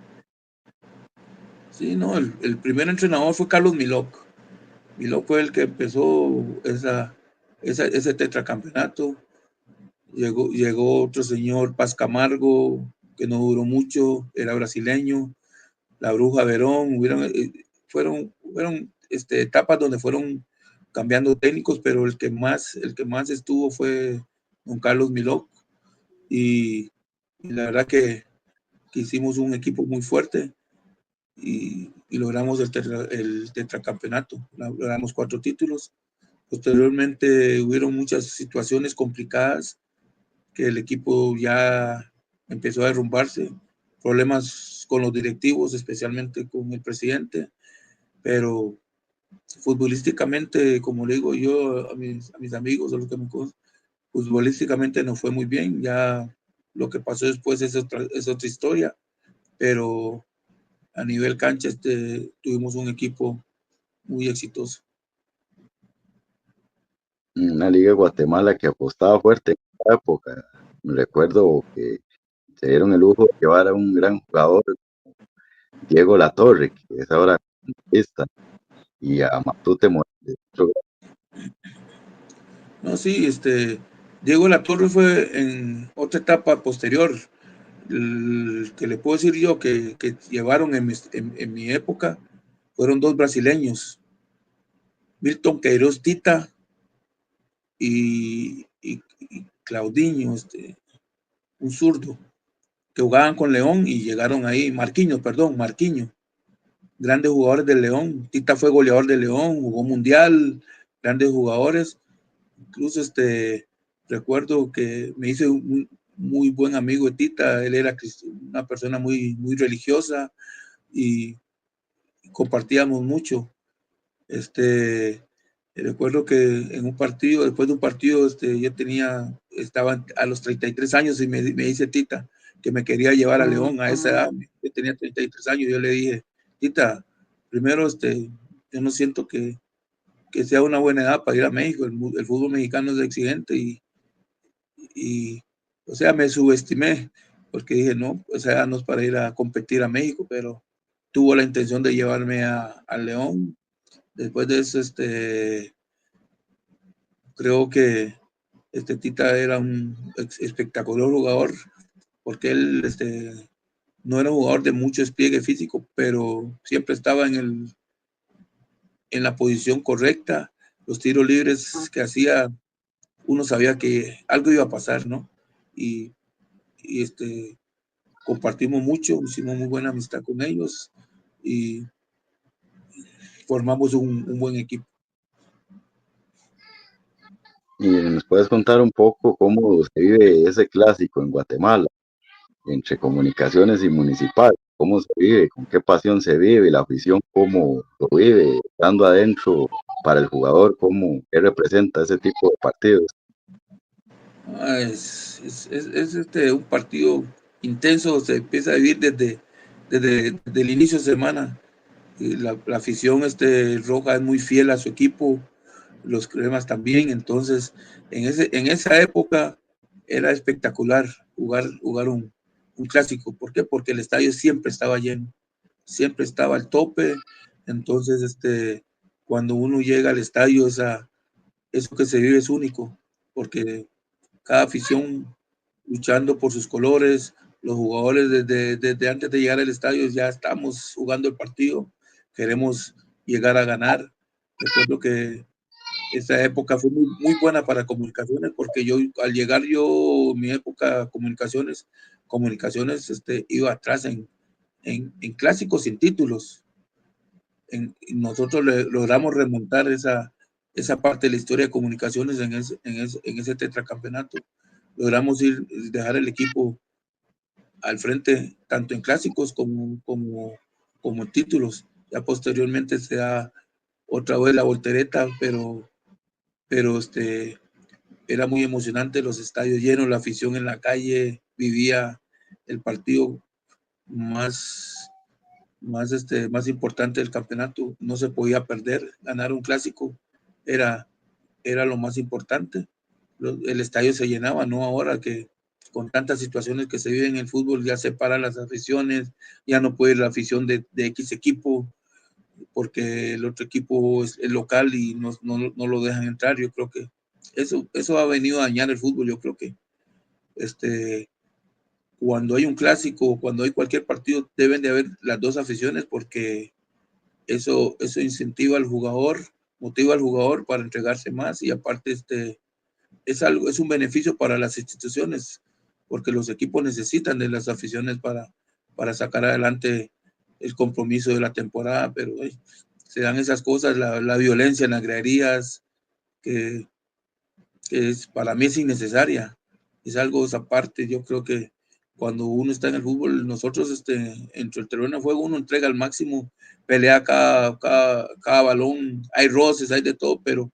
Sí, no, el primer entrenador fue Carlos Milok. Milok fue el que empezó ese tetracampeonato. Llegó otro señor, Paz Camargo, que no duró mucho, era brasileño. La Bruja Verón, fueron etapas donde fueron cambiando técnicos, pero el que más estuvo fue don Carlos Milok, y la verdad que hicimos un equipo muy fuerte y logramos el tetracampeonato, logramos 4 títulos. Posteriormente hubieron muchas situaciones complicadas que el equipo ya empezó a derrumbarse, problemas con los directivos, especialmente con el presidente, pero futbolísticamente, como le digo yo a mis amigos, a los que me conocen, futbolísticamente nos fue muy bien, ya lo que pasó después es otra historia, pero a nivel cancha tuvimos un equipo muy exitoso. Una liga de Guatemala que apostaba fuerte en esa época. Me recuerdo que se dieron el lujo de llevar a un gran jugador, Diego Latorre, que es ahora futbolista, y a Matute Morales. No, sí, Diego Latorre fue en otra etapa posterior. El que le puedo decir yo que llevaron en mi época fueron 2 brasileños, Milton Queiroz Tita y Claudinho, un zurdo, que jugaban con León y llegaron ahí, Marquinhos, grandes jugadores del León. Tita fue goleador de León, jugó mundial, grandes jugadores. Incluso recuerdo que me hice un muy buen amigo de Tita. Él era una persona muy religiosa y compartíamos mucho. Recuerdo que en un partido, después de un partido, estaba a los 33 años y me dice Tita que me quería llevar a León a esa edad. Yo tenía 33 años. Yo le dije, Tita, primero, yo no siento que sea una buena edad para ir a México. El fútbol mexicano es exigente y, o sea, me subestimé porque dije, no, esa edad no es para ir a competir a México, pero tuvo la intención de llevarme a León. Después de eso, creo que Tita era un espectacular jugador porque él no era un jugador de mucho despliegue físico, pero siempre estaba en la posición correcta. Los tiros libres que hacía, uno sabía que algo iba a pasar, ¿no? Y, y compartimos mucho, hicimos muy buena amistad con ellos y formamos un buen equipo. ¿Y nos puedes contar un poco cómo se vive ese clásico en Guatemala, entre Comunicaciones y Municipal? ¿Cómo se vive? ¿Con qué pasión se vive? ¿La afición cómo lo vive? Estando adentro para el jugador, ¿qué representa ese tipo de partidos? Es un partido intenso, se empieza a vivir desde el inicio de semana. Y la afición roja es muy fiel a su equipo, los cremas también. Entonces, en esa época era espectacular jugar un clásico. ¿Por qué? Porque el estadio siempre estaba lleno, siempre estaba al tope. Entonces, cuando uno llega al estadio, eso que se vive es único, porque cada afición luchando por sus colores, los jugadores desde antes de llegar al estadio ya estamos jugando el partido, queremos llegar a ganar. Recuerdo que esa época fue muy buena para Comunicaciones porque al llegar mi época Comunicaciones iba atrás en clásicos sin títulos. Nosotros logramos remontar esa parte de la historia de Comunicaciones en ese tetracampeonato. Logramos dejar el equipo al frente, tanto en clásicos como en títulos. Ya posteriormente se da otra vez la voltereta, pero era muy emocionante, los estadios llenos, la afición en la calle, vivía el partido más, más importante del campeonato, no se podía perder, ganar un clásico era, era lo más importante. El estadio se llenaba, no ahora que con tantas situaciones que se viven en el fútbol ya separan las aficiones, ya no puede ir la afición de X equipo porque el otro equipo es el local y no lo dejan entrar. Yo creo que eso ha venido a dañar el fútbol. Yo creo que cuando hay un clásico, cuando hay cualquier partido, deben de haber las dos aficiones porque eso incentiva al jugador, motiva al jugador para entregarse más y aparte es un beneficio para las instituciones. porque los equipos necesitan de las aficiones para sacar adelante el compromiso de la temporada, pero se dan esas cosas, la violencia en las graderías, que para mí es innecesaria, es algo aparte. Yo creo que cuando uno está en el fútbol, nosotros entre el terreno de juego uno entrega al máximo, pelea cada balón, hay roces, hay de todo, pero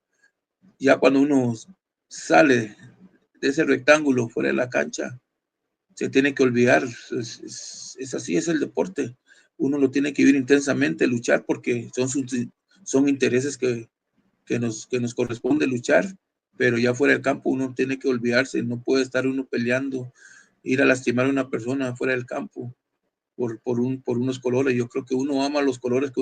ya cuando uno sale de ese rectángulo fuera de la cancha, se tiene que olvidar, es así, es el deporte, uno lo tiene que vivir intensamente, luchar porque son intereses que nos corresponde luchar, pero ya fuera del campo uno tiene que olvidarse, no puede estar uno peleando, ir a lastimar a una persona fuera del campo por unos colores. Yo creo que uno ama los colores que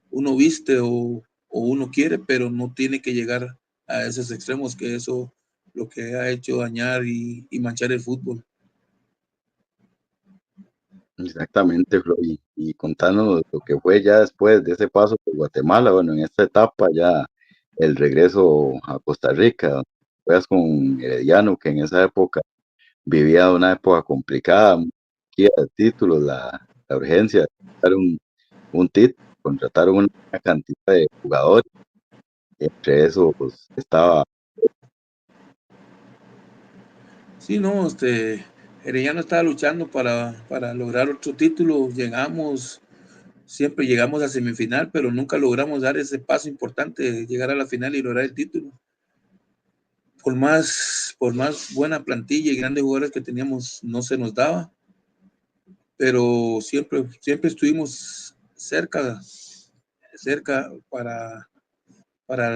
uno viste o uno quiere, pero no tiene que llegar a esos extremos, que eso lo que ha hecho dañar y manchar el fútbol. Exactamente, Flo, y contanos lo que fue ya después de ese paso por Guatemala, bueno, en esta etapa ya el regreso a Costa Rica, donde juegas con Herediano, que en esa época vivía una época complicada, mucha de títulos, la urgencia de buscar un título, contrataron una cantidad de jugadores, entre esos estaba. Sí, no, Herediano estaba luchando para lograr otro título, siempre llegamos a semifinal, pero nunca logramos dar ese paso importante de llegar a la final y lograr el título. Por más buena plantilla y grandes jugadores que teníamos, no se nos daba, pero siempre estuvimos cerca para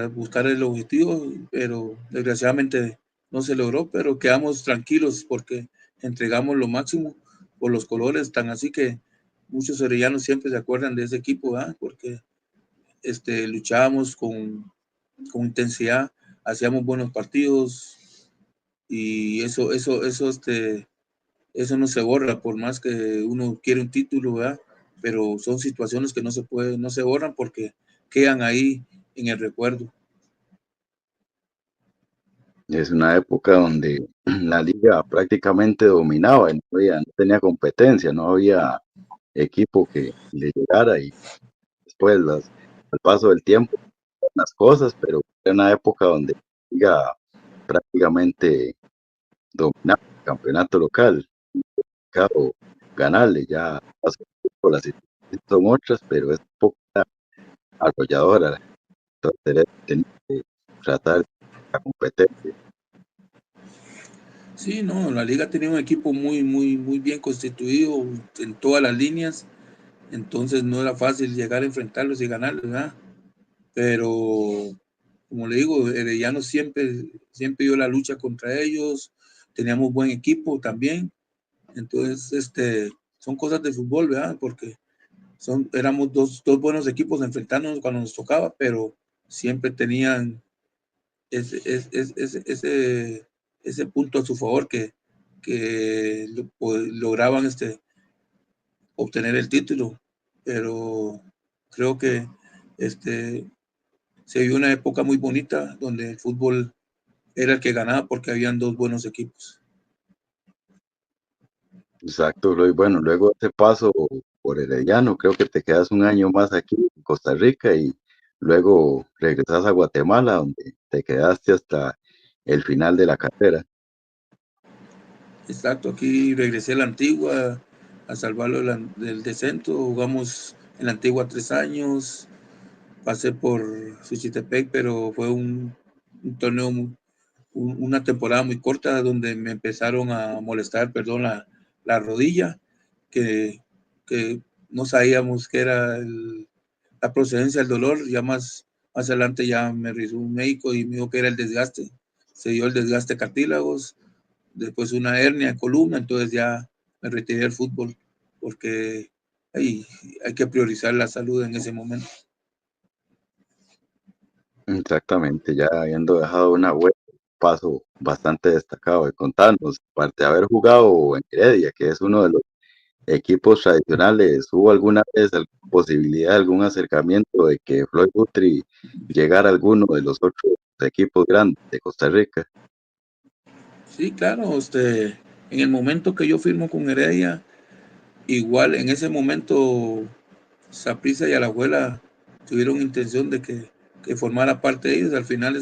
buscar el objetivo, pero desgraciadamente no se logró, pero quedamos tranquilos porque entregamos lo máximo por los colores, tan así que muchos orellanos siempre se acuerdan de ese equipo, ¿verdad? Porque luchábamos con intensidad, hacíamos buenos partidos y eso no se borra, por más que uno quiere un título, ¿verdad? Pero son situaciones que no se borran porque quedan ahí en el recuerdo. Es una época donde la liga prácticamente dominaba, y no tenía competencia, no había equipo que le llegara y después al paso del tiempo las cosas, pero era una época donde la liga prácticamente dominaba el campeonato local, claro, ganarle ya pasó por las situaciones son otras, pero es poco arrolladora, entonces tenía que tratar de la competencia. Sí, no, la liga tenía un equipo muy bien constituido en todas las líneas, entonces no era fácil llegar a enfrentarlos y ganarlos, ¿verdad? Pero, como le digo, Herediano siempre dio la lucha contra ellos, teníamos buen equipo también, entonces, son cosas de fútbol, ¿verdad? Porque éramos dos buenos equipos enfrentándonos cuando nos tocaba, pero siempre tenían ese, ese, ese, ese punto a su favor que lograban obtener el título. Pero creo que se vio una época muy bonita donde el fútbol era el que ganaba porque habían dos buenos equipos. Exacto, y bueno, luego de ese paso por Herediano, creo que te quedas un año más aquí en Costa Rica y luego regresas a Guatemala, donde te quedaste hasta el final de la carrera. Exacto, aquí regresé a la Antigua a salvarlo del descenso. Jugamos en la Antigua 3 años, pasé por Suchitepec, pero fue un torneo, una temporada muy corta donde me empezaron a molestar, perdón, la rodilla, que, que no sabíamos qué era la procedencia del dolor. Ya más adelante ya me revisó un médico y me dijo que era el desgaste. Se dio el desgaste de cartílagos, después una hernia en columna, entonces ya me retiré del fútbol porque hay que priorizar la salud en ese momento. Exactamente, ya habiendo dejado una buena paso bastante destacado de contarnos, aparte de haber jugado en Heredia, que es uno de los equipos tradicionales, ¿hubo alguna vez alguna posibilidad, algún acercamiento de que Floyd Guthrie llegara a alguno de los otros equipos grandes de Costa Rica? Sí, claro, En el momento que yo firmo con Heredia, igual en ese momento Saprissa y Alajuela tuvieron intención de que formara parte de ellos. Al final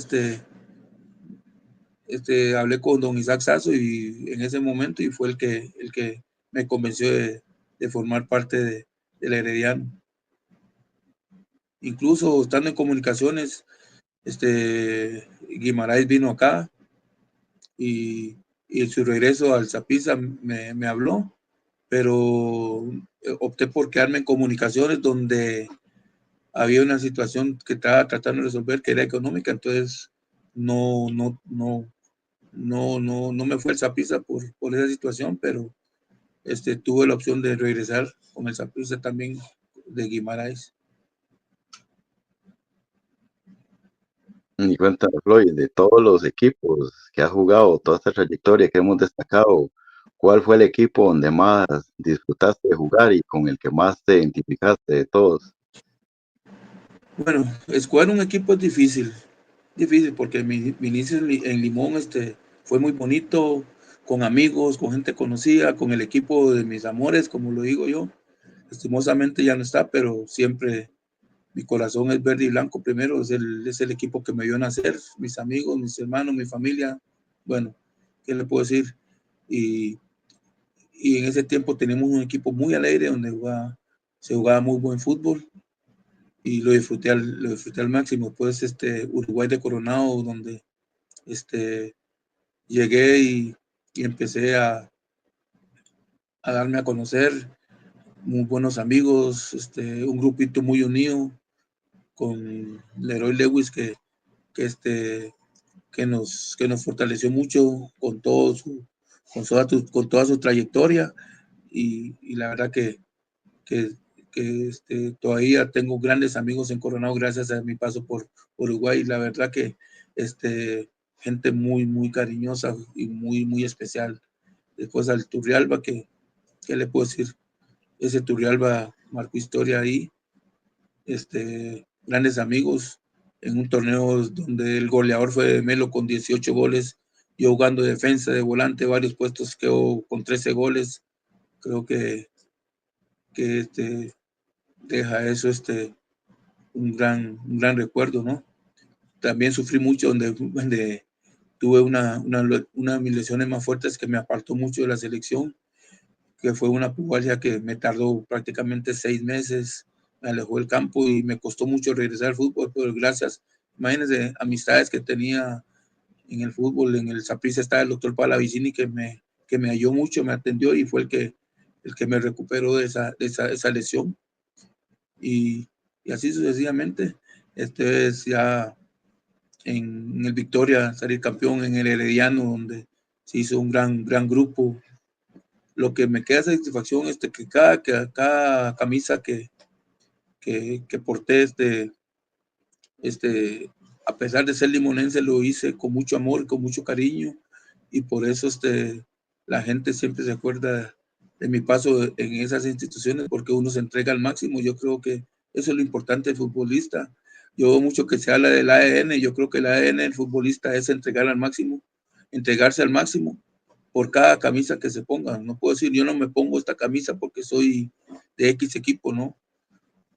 hablé con don Isaac Sasso y en ese momento y fue el que me convenció de formar parte del Herediano. Incluso estando en comunicaciones, Guimaraes vino acá y en su regreso al Saprissa me habló, pero opté por quedarme en comunicaciones donde había una situación que estaba tratando de resolver que era económica, entonces no me fue el Saprissa por esa situación, pero tuve la opción de regresar con el Saprissa también de Guimaraes. Y cuéntame, Floyd, de todos los equipos que has jugado, toda esta trayectoria que hemos destacado, ¿cuál fue el equipo donde más disfrutaste de jugar y con el que más te identificaste de todos? Bueno, escoger un equipo es difícil porque mi inicio en Limón fue muy bonito, con amigos, con gente conocida, con el equipo de mis amores, como lo digo yo. Lastimosamente ya no está, pero siempre mi corazón es verde y blanco primero, es el equipo que me vio nacer, mis amigos, mis hermanos, mi familia. Bueno, ¿qué le puedo decir? Y, y en ese tiempo teníamos un equipo muy alegre donde se jugaba muy buen fútbol y lo disfruté al máximo. Pues Uruguay de Coronado, donde llegué y empecé a darme a conocer, muy buenos amigos, un grupito muy unido con Leroy Lewis que nos fortaleció mucho con toda su trayectoria y la verdad que, todavía tengo grandes amigos en Coronado gracias a mi paso por Uruguay. La verdad que gente muy, muy cariñosa y muy, muy especial. Después al Turrialba, ¿qué le puedo decir? Ese Turrialba marcó historia ahí. Grandes amigos en un torneo donde el goleador fue Melo con 18 goles, yo jugando de defensa, de volante, varios puestos, quedó con 13 goles. Creo que deja eso un gran recuerdo, ¿no? También sufrí mucho donde tuve una de mis lesiones más fuertes que me apartó mucho de la selección, que fue una pubalgia que me tardó prácticamente 6 meses, me alejó del campo y me costó mucho regresar al fútbol, pero gracias, imagínense, amistades que tenía en el fútbol, en el Saprissa estaba el doctor Palavicini que me ayudó mucho, me atendió y fue el que me recuperó de esa lesión y así sucesivamente. Es ya en el Victoria salir campeón, en el Herediano donde se hizo un gran grupo. Lo que me queda satisfacción es que cada camisa que porté, a pesar de ser limonense, lo hice con mucho amor, con mucho cariño, y por eso la gente siempre se acuerda de mi paso en esas instituciones, porque uno se entrega al máximo. Yo creo que eso es lo importante del futbolista. Yo veo mucho que se habla del ADN, yo creo que el ADN del futbolista es entregar al máximo, entregarse al máximo por cada camisa que se ponga. No puedo decir, yo no me pongo esta camisa porque soy de X equipo, ¿no?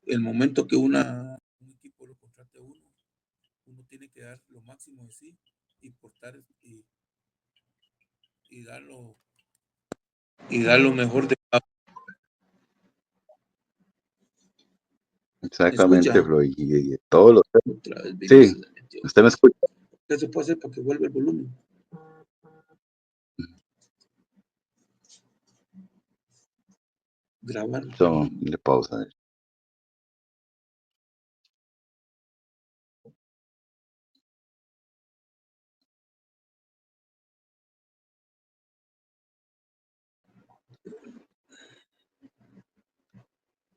El momento que un equipo lo contrate a uno tiene que dar lo máximo de sí y portar y dar lo mejor de cada. ¿Me Exactamente, escucha? Floyd, y de todos los temas. Otra vez vino y Sí, se la metió. usted me escucha. ¿Qué se puede hacer para que vuelva el volumen? Grabar. So, le pausa.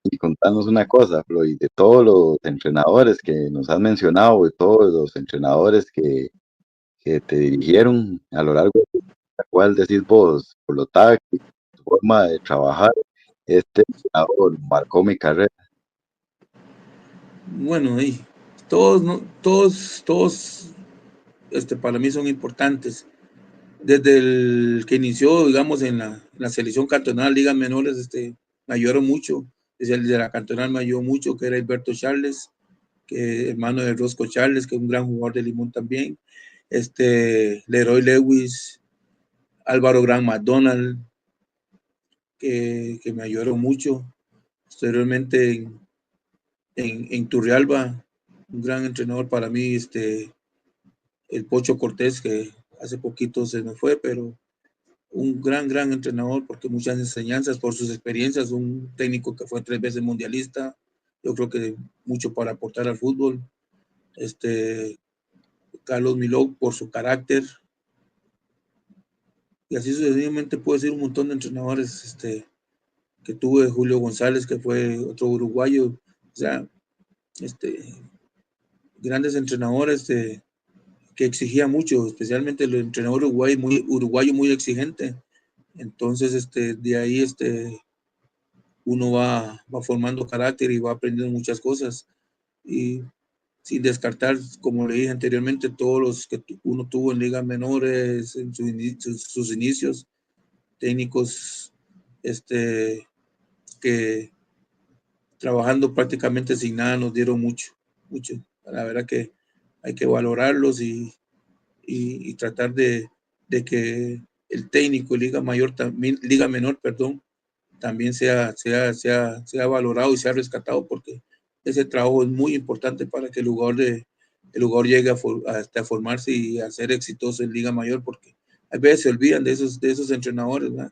Y contanos una cosa, Floyd, de todos los entrenadores que nos has mencionado, de todos los entrenadores que te dirigieron a lo largo de la cual decís vos, por lo táctico, tu forma de trabajar, este entrenador marcó mi carrera. Bueno, y todos, ¿no? Todos, para mí son importantes. desde el que inició, digamos, en la selección cantonal, ligas menores, me ayudaron mucho. Desde el de la cantonal me ayudó mucho, que era Alberto Charles, que hermano de Rosco Charles, que es un gran jugador de Limón también. Leroy Lewis, Álvaro Gran McDonald, que me ayudaron mucho. Posteriormente en Turrialba, un gran entrenador para mí, el Pocho Cortés, que hace poquito se me fue, pero un gran entrenador porque muchas enseñanzas por sus experiencias, un técnico que fue 3 veces mundialista, yo creo que mucho para aportar al fútbol. Carlos Miló por su carácter, y así sucesivamente puedo decir un montón de entrenadores que tuve, Julio González, que fue otro uruguayo, o sea, grandes entrenadores que exigía mucho, especialmente el entrenador uruguayo muy exigente. Entonces, de ahí uno va formando carácter y va aprendiendo muchas cosas. Y sin descartar, como le dije anteriormente, todos los que uno tuvo en ligas menores, en sus inicios, técnicos que trabajando prácticamente sin nada nos dieron mucho. La verdad que hay que valorarlos y tratar de que el técnico Liga Menor, perdón, también sea valorado y sea rescatado, porque ese trabajo es muy importante para que el jugador llegue a formarse y a ser exitoso en Liga Mayor, porque a veces se olvidan de esos entrenadores, ¿verdad?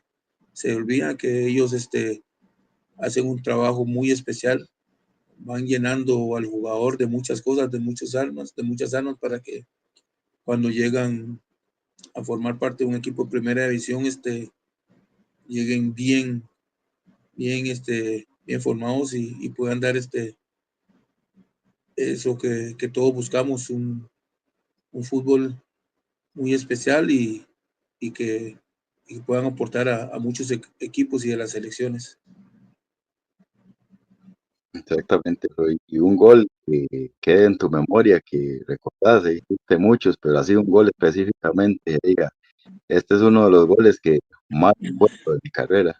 Se olvidan que ellos hacen un trabajo muy especial, van llenando al jugador de muchas cosas, de muchas armas para que cuando llegan a formar parte de un equipo de primera división, lleguen bien formados y puedan dar eso que todos buscamos, un fútbol muy especial y que, y puedan aportar a muchos equipos y a las selecciones. Exactamente, Roy. Y un gol que quede en tu memoria, que recordás, hiciste muchos, pero así un gol específicamente, diga, este es uno de los goles que más recuerdo de mi carrera.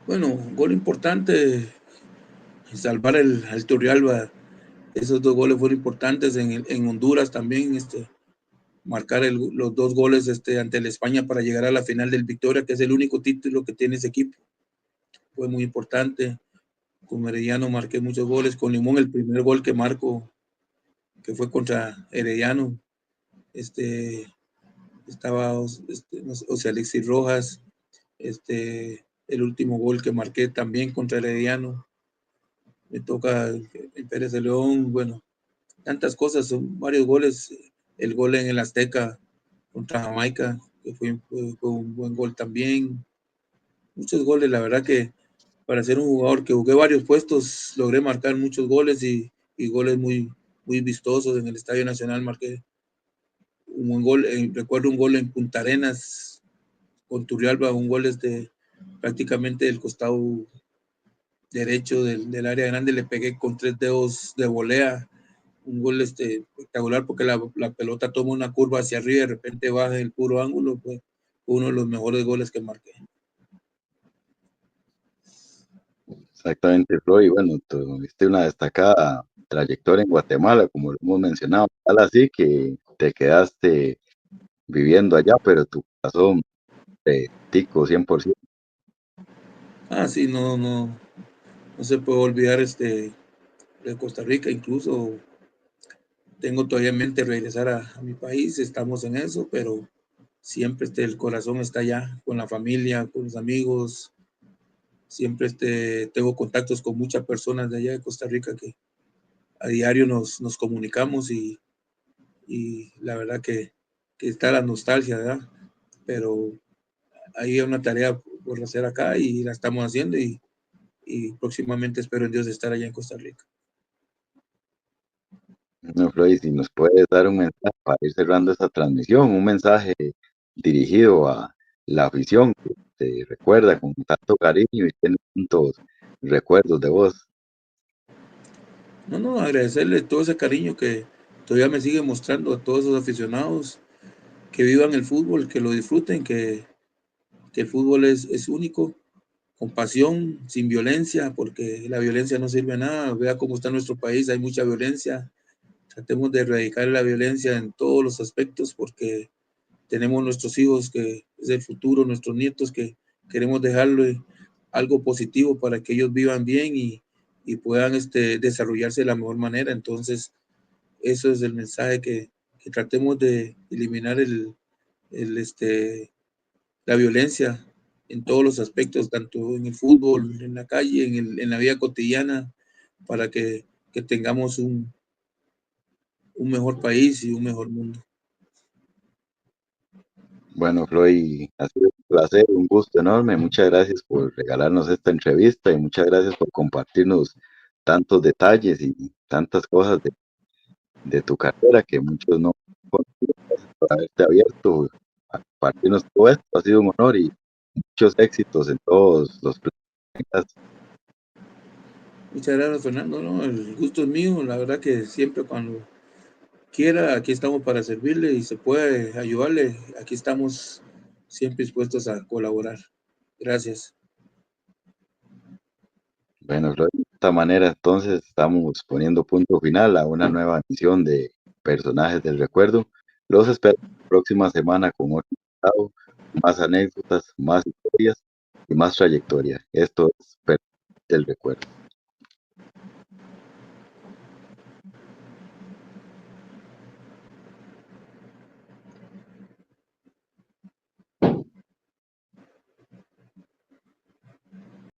Bueno, un gol importante, salvar al Turrialba. Esos 2 goles fueron importantes en Honduras también, marcar los 2 goles ante la España para llegar a la final del Victoria, que es el único título que tiene ese equipo. Fue muy importante. Con Herediano marqué muchos goles. Con Limón, el primer gol que marco, que fue contra Herediano, estaba no sé, Alexis Rojas. El último gol que marqué también contra Herediano. Me toca el Pérez de León. Bueno, tantas cosas, son varios goles. El gol en el Azteca contra Jamaica, que fue un buen gol también. Muchos goles, la verdad que para ser un jugador que jugué varios puestos, logré marcar muchos goles y goles muy vistosos. En el Estadio Nacional marqué un buen gol, recuerdo un gol en Punta Arenas con Turrialba, un gol prácticamente del costado derecho del área grande, le pegué con 3 dedos de volea, un gol espectacular porque la pelota toma una curva hacia arriba y de repente baja el puro ángulo, fue uno de los mejores goles que marqué. Exactamente, Roy. Bueno, tuviste una destacada trayectoria en Guatemala, como lo hemos mencionado, tal así que te quedaste viviendo allá, pero tu corazón tico 100%. Sí, no se puede olvidar de Costa Rica, incluso tengo todavía en mente regresar a mi país, estamos en eso, pero siempre el corazón está allá, con la familia, con los amigos, siempre tengo contactos con muchas personas de allá de Costa Rica que a diario nos comunicamos y la verdad que está la nostalgia, ¿verdad? Pero hay una tarea por hacer acá y la estamos haciendo y próximamente espero en Dios estar allá en Costa Rica. No, Roy, si nos puedes dar un mensaje para ir cerrando esta transmisión, un mensaje dirigido a la afición que te recuerda con tanto cariño y tiene tantos recuerdos de vos. No, agradecerle todo ese cariño que todavía me sigue mostrando a todos esos aficionados vivan el fútbol, que lo disfruten, que el fútbol es único, con pasión, sin violencia, porque la violencia no sirve a nada. Vea cómo está nuestro país, hay mucha violencia. Tratemos de erradicar la violencia en todos los aspectos, porque tenemos nuestros hijos, que es el futuro, nuestros nietos, que queremos dejarle algo positivo para que ellos vivan bien y puedan desarrollarse de la mejor manera. Entonces, eso es el mensaje, que tratemos de eliminar la violencia en todos los aspectos, tanto en el fútbol, en la calle, en la vida cotidiana, para que tengamos un mejor país y un mejor mundo. Bueno, Floyd, ha sido un placer, un gusto enorme. Muchas gracias por regalarnos esta entrevista y muchas gracias por compartirnos tantos detalles y tantas cosas de tu carrera que muchos no conocían. Gracias por haberte abierto a compartirnos todo esto. Ha sido un honor y muchos éxitos en todos los planes. Muchas gracias, Fernando. No, el gusto es mío. La verdad que siempre cuando quiera, aquí estamos para servirle y se puede ayudarle. Aquí estamos siempre dispuestos a colaborar. Gracias. Bueno, Floyd, de esta manera entonces estamos poniendo punto final a una nueva emisión de Personajes del Recuerdo. Los espero la próxima semana con otro invitado, más anécdotas, más historias y más trayectoria. Esto es Personajes del Recuerdo.